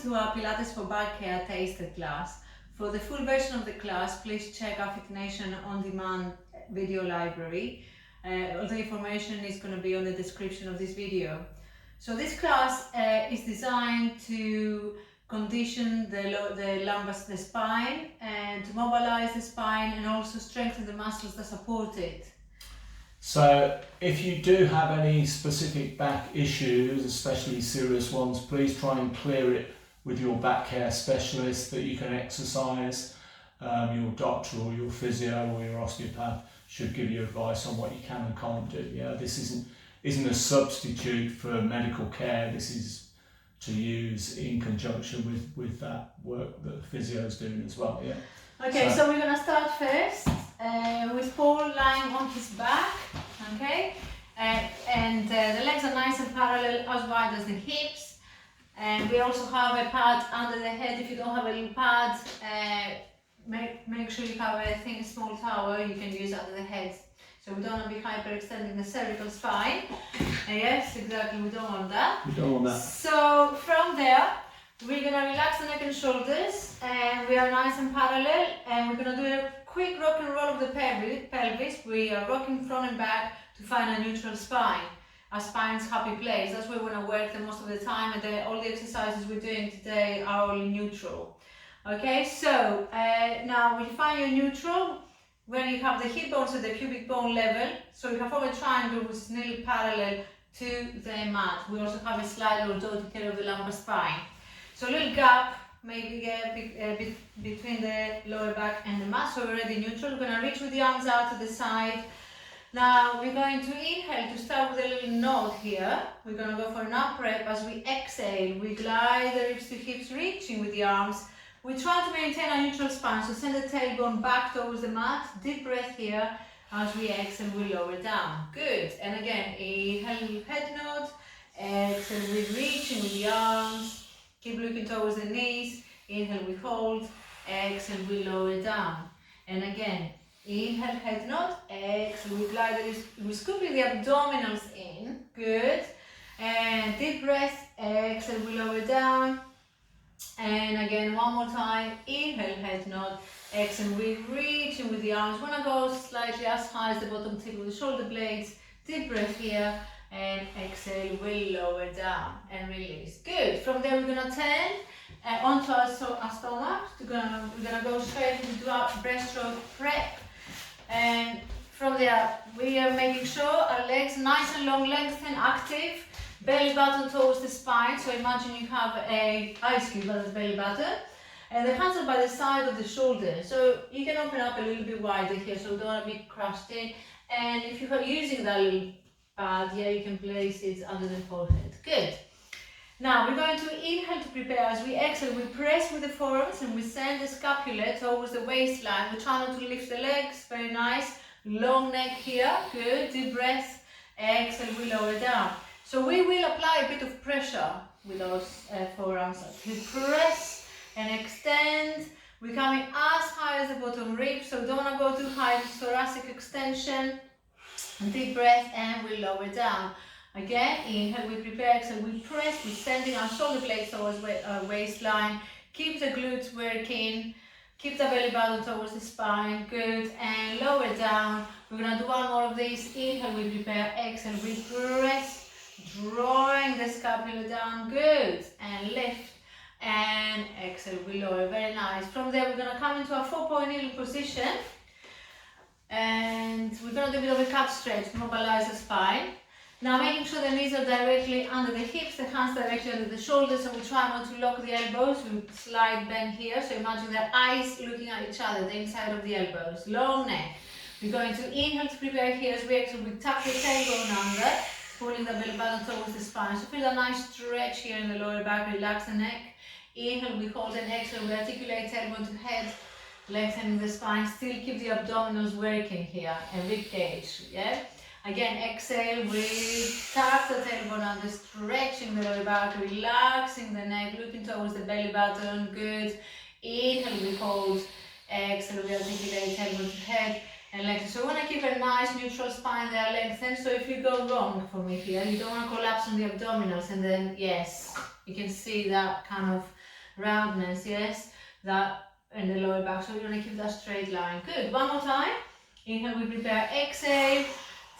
to our Pilates for Back Care taster class. For the full version of the class, please check our Fit Nation on-demand video library. All the information is going to be on the description of this video. So this class is designed to condition the spine and to mobilize the spine and also strengthen the muscles that support it. So if you do have any specific back issues, especially serious ones, please try and clear it with your back care specialist that you can exercise. Your doctor or your physio or your osteopath should give you advice on what you can and can't do. Yeah, this isn't a substitute for medical care. This is to use in conjunction with that work that the physio is doing as well. Yeah. Okay, so we're going to start first with Paul lying on his back, okay, and the legs are nice and parallel, as wide as the hips, and we also have a pad under the head. If you don't have a little pad, make sure you have a thin small towel you can use under the head, so we don't want to be hyperextending the cervical spine. Yes, exactly, we don't want that. We don't want that. So from there, we're going to relax the neck and shoulders, and we are nice and parallel, and we're going to do a quick rock and roll of the pelvis. We are rocking front and back to find a neutral spine, our spine's happy place. That's where we want to work the most of the time, and all the exercises we're doing today are all neutral. Okay, so now when you find your neutral, when you have the hip bones at the pubic bone level, so we have form a triangle which is nearly parallel to the mat. We also have a slight or dotted tail of the lumbar spine. So a little gap, maybe between the lower back and the mat, so we're already neutral. We're going to reach with the arms out to the side. Now we're going to inhale to start with a little nod here. We're going to go for an up rep. As we exhale, we glide the ribs to hips, reaching with the arms. We try to maintain a neutral spine, so send the tailbone back towards the mat. Deep breath here. As we exhale, we lower down. Good. And again, inhale, head nod. Exhale, we're reaching with the arms. Keep looking towards the knees. Inhale, we hold. Exhale, we lower down. And again, inhale, head nod. Exhale, we glide the wrist. We're scooping the abdominals in. Good. And deep breath. Exhale, we lower down. And again, one more time. Inhale, head nod. Exhale, we reach in with the arms. Want to go slightly as high as the bottom tip of the shoulder blades. Deep breath here. And exhale, we'll lower down and release. Good. From there, we're going to turn onto our stomach. We're going to go straight into our breaststroke prep. And from there, we are making sure our legs nice and long, lengthened, active. Belly button towards the spine. So imagine you have a ice cube as a belly button. And the hands are by the side of the shoulder. So you can open up a little bit wider here, so we don't want to be crushed in. And if you're using that little pad, yeah, you can place it under the forehead. Good. Now we're going to inhale to prepare. As we exhale, we press with the forearms and we send the scapula towards the waistline. We try not to lift the legs. Very nice. Long neck here. Good. Deep breath. Exhale, we lower down. So we will apply a bit of pressure with those forearms. We press and extend. We're coming as high as the bottom rib, so we don't want to go too high. Thoracic extension. Deep breath, and we lower down. Again, inhale, we prepare, exhale, we press, we're sending our shoulder blades towards our waistline. Keep the glutes working. Keep the belly button towards the spine. Good. And lower down. We're going to do one more of these. Inhale, we prepare, exhale, we press, drawing the scapula down. Good. And lift. And exhale, we lower. Very nice. From there, we're going to come into a 4-point kneeling position. And we're going to do a bit of a calf stretch, mobilize the spine. Now making sure the knees are directly under the hips, the hands directly under the shoulders, and we try not to lock the elbows. We slide bend here, so imagine their eyes looking at each other, the inside of the elbows. Long neck. We're going to inhale to prepare here. As we exhale, we tuck the tailbone under, pulling the belly button towards the spine. So feel a nice stretch here in the lower back, relax the neck. Inhale, we hold and exhale, we articulate tailbone to head. Lengthening the spine, still keep the abdominals working here and rib cage, yeah? Again, exhale, we tuck the tailbone under, stretching the lower back, relaxing the neck, looking towards the belly button, good. Inhale, we hold, exhale, we articulate tailbone to head and lengthen. So we want to keep a nice neutral spine there, lengthened. So if you go wrong for me here, you don't want to collapse on the abdominals, and then, yes, you can see that kind of roundness, yes, that in the lower back. So we're going to keep that straight line. Good. One more time. Inhale, we prepare. Exhale.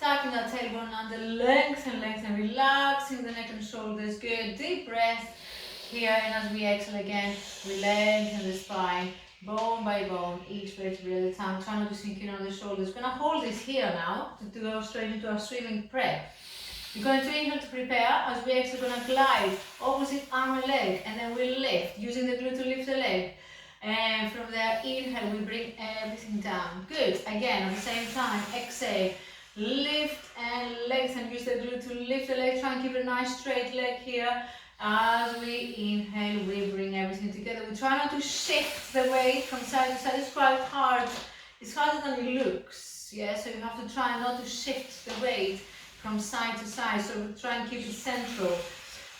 Tucking that tailbone under, lengthen, relaxing the neck and shoulders. Good. Deep breath here, and as we exhale again, we lengthen the spine, bone by bone, each vertebra at a time. Try not to sink in on the shoulders. We're going to hold this here now to go straight into our swimming prep. We're going to inhale to prepare. As we exhale, we're going to glide opposite arm and leg, and then we lift, using the glute to lift the leg. And from there, inhale, we bring everything down. Good. Again, at the same time, exhale. Lift and lengthen. Use the glute to lift the leg. Try and keep a nice straight leg here. As we inhale, we bring everything together. We try not to shift the weight from side to side. It's quite hard. It's harder than it looks. Yeah, so you have to try not to shift the weight from side to side. So we try and keep it central.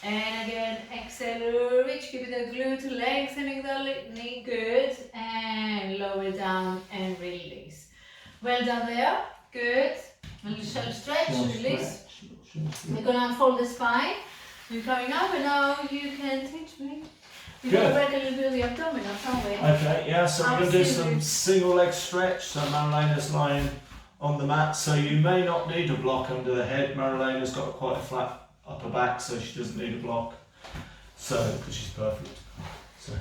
And again, exhale, reach, keep it the glute, lengthening the knee, good. And lower down and release. Well done there, good. A little stretch, release. We're going to unfold the spine. You're coming up, and now you can teach me. We're going to work a little bit of the abdominal, aren't we? Okay, yeah, so we're going to do some single leg stretch. So Marilena's lying on the mat, so you may not need a block under the head. Marilena's got quite a flat upper back, so she doesn't need a block. So, because she's perfect. So,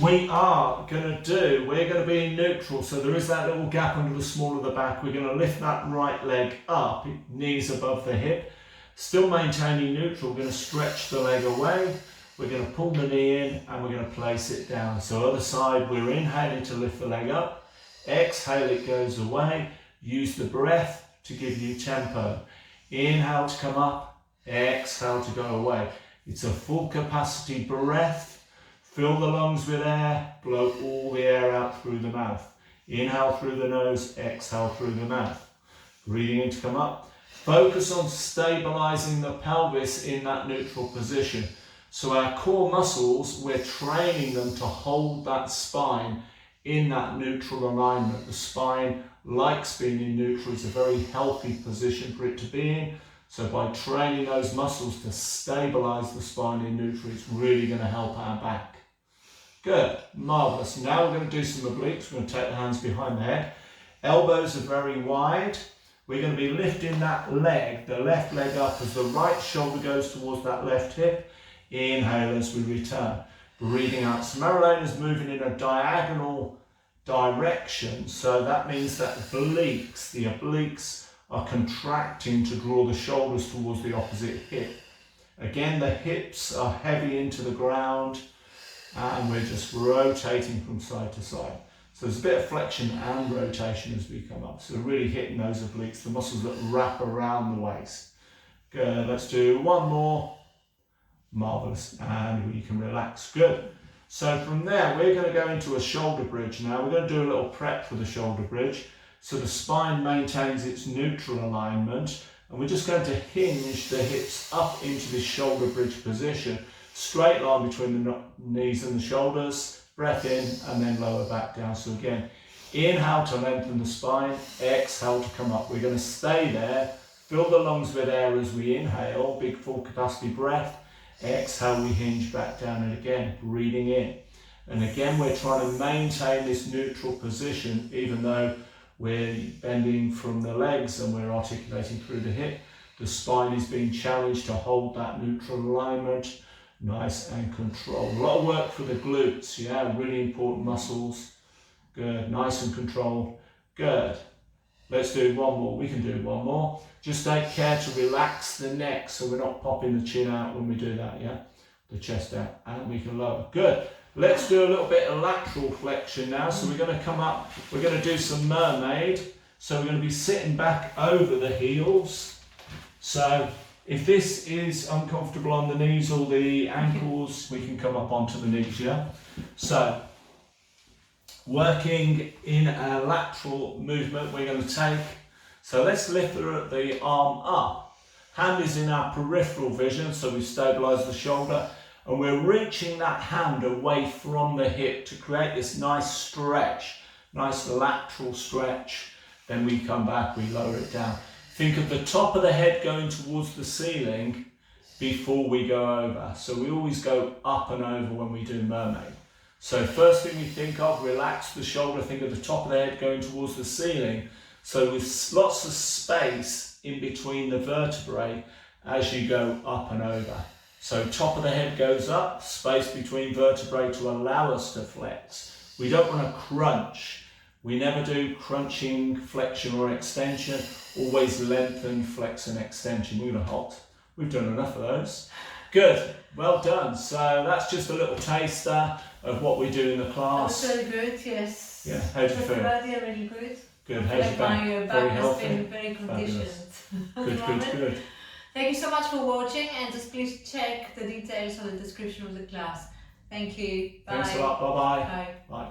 we're going to be in neutral, so there is that little gap under the small of the back. We're going to lift that right leg up, knees above the hip, still maintaining neutral. We're going to stretch the leg away, we're going to pull the knee in, and we're going to place it down. So other side, we're inhaling to lift the leg up, exhale, it goes away. Use the breath to give you tempo. Inhale to come up, exhale to go away. It's a full capacity breath. Fill the lungs with air, blow all the air out through the mouth. Inhale through the nose, exhale through the mouth. Breathing in to come up. Focus on stabilizing the pelvis in that neutral position. So our core muscles, we're training them to hold that spine in that neutral alignment. The spine likes being in neutral. It's a very healthy position for it to be in. So by training those muscles to stabilize the spine in neutral, it's really going to help our back. Good, marvelous. Now we're going to do some obliques. We're going to take the hands behind the head. Elbows are very wide. We're going to be lifting that leg, the left leg up as the right shoulder goes towards that left hip. Inhale as we return. Breathing out. So Marilena's moving in a diagonal direction. So that means that the obliques are contracting to draw the shoulders towards the opposite hip. Again, the hips are heavy into the ground, and we're just rotating from side to side. So there's a bit of flexion and rotation as we come up. So we're really hitting those obliques, the muscles that wrap around the waist. Good, let's do one more. Marvelous, and we can relax. Good. So from there, we're going to go into a shoulder bridge now. We're going to do a little prep for the shoulder bridge. So the spine maintains its neutral alignment, and we're just going to hinge the hips up into this shoulder bridge position. Straight line between the knees and the shoulders, breath in, and then lower back down. So again, inhale to lengthen the spine, exhale to come up. We're going to stay there, fill the lungs with air as we inhale, big full capacity breath. Exhale, we hinge back down, and again, breathing in. And again, we're trying to maintain this neutral position, even though we're bending from the legs and we're articulating through the hip. The spine is being challenged to hold that neutral alignment, nice and controlled. A lot of work for the glutes, yeah, really important muscles. Good, nice and controlled. Good. Let's do one more. We can do one more. Just take care to relax the neck so we're not popping the chin out when we do that, yeah? The chest out, and we can lower. Good. Let's do a little bit of lateral flexion now. So we're going to come up, we're going to do some mermaid. So we're going to be sitting back over the heels. So if this is uncomfortable on the knees or the ankles, we can come up onto the knees, yeah? So working in a lateral movement, we're going to take, so let's lift the arm up. Hand is in our peripheral vision, so we stabilise the shoulder, and we're reaching that hand away from the hip to create this nice stretch, nice lateral stretch. Then we come back, we lower it down. Think of the top of the head going towards the ceiling, before we go over. So we always go up and over when we do mermaid. So first thing we think of, relax the shoulder, think of the top of the head going towards the ceiling. So with lots of space in between the vertebrae as you go up and over. So top of the head goes up, space between vertebrae to allow us to flex. We don't want to crunch. We never do crunching, flexion or extension. Always lengthen, flex and extension. We're going to halt. We've done enough of those. Good, well done. So that's just a little taster of what we do in the class. That was really good, yes. Yeah, how do you feel? Yeah, really good. Good, how's your back? My back Very has healthy? been very conditioned. Good. Thank you so much for watching, and just please check the details on the description of the class. Thank you. Bye. Thanks a lot, bye-bye. Bye. Bye.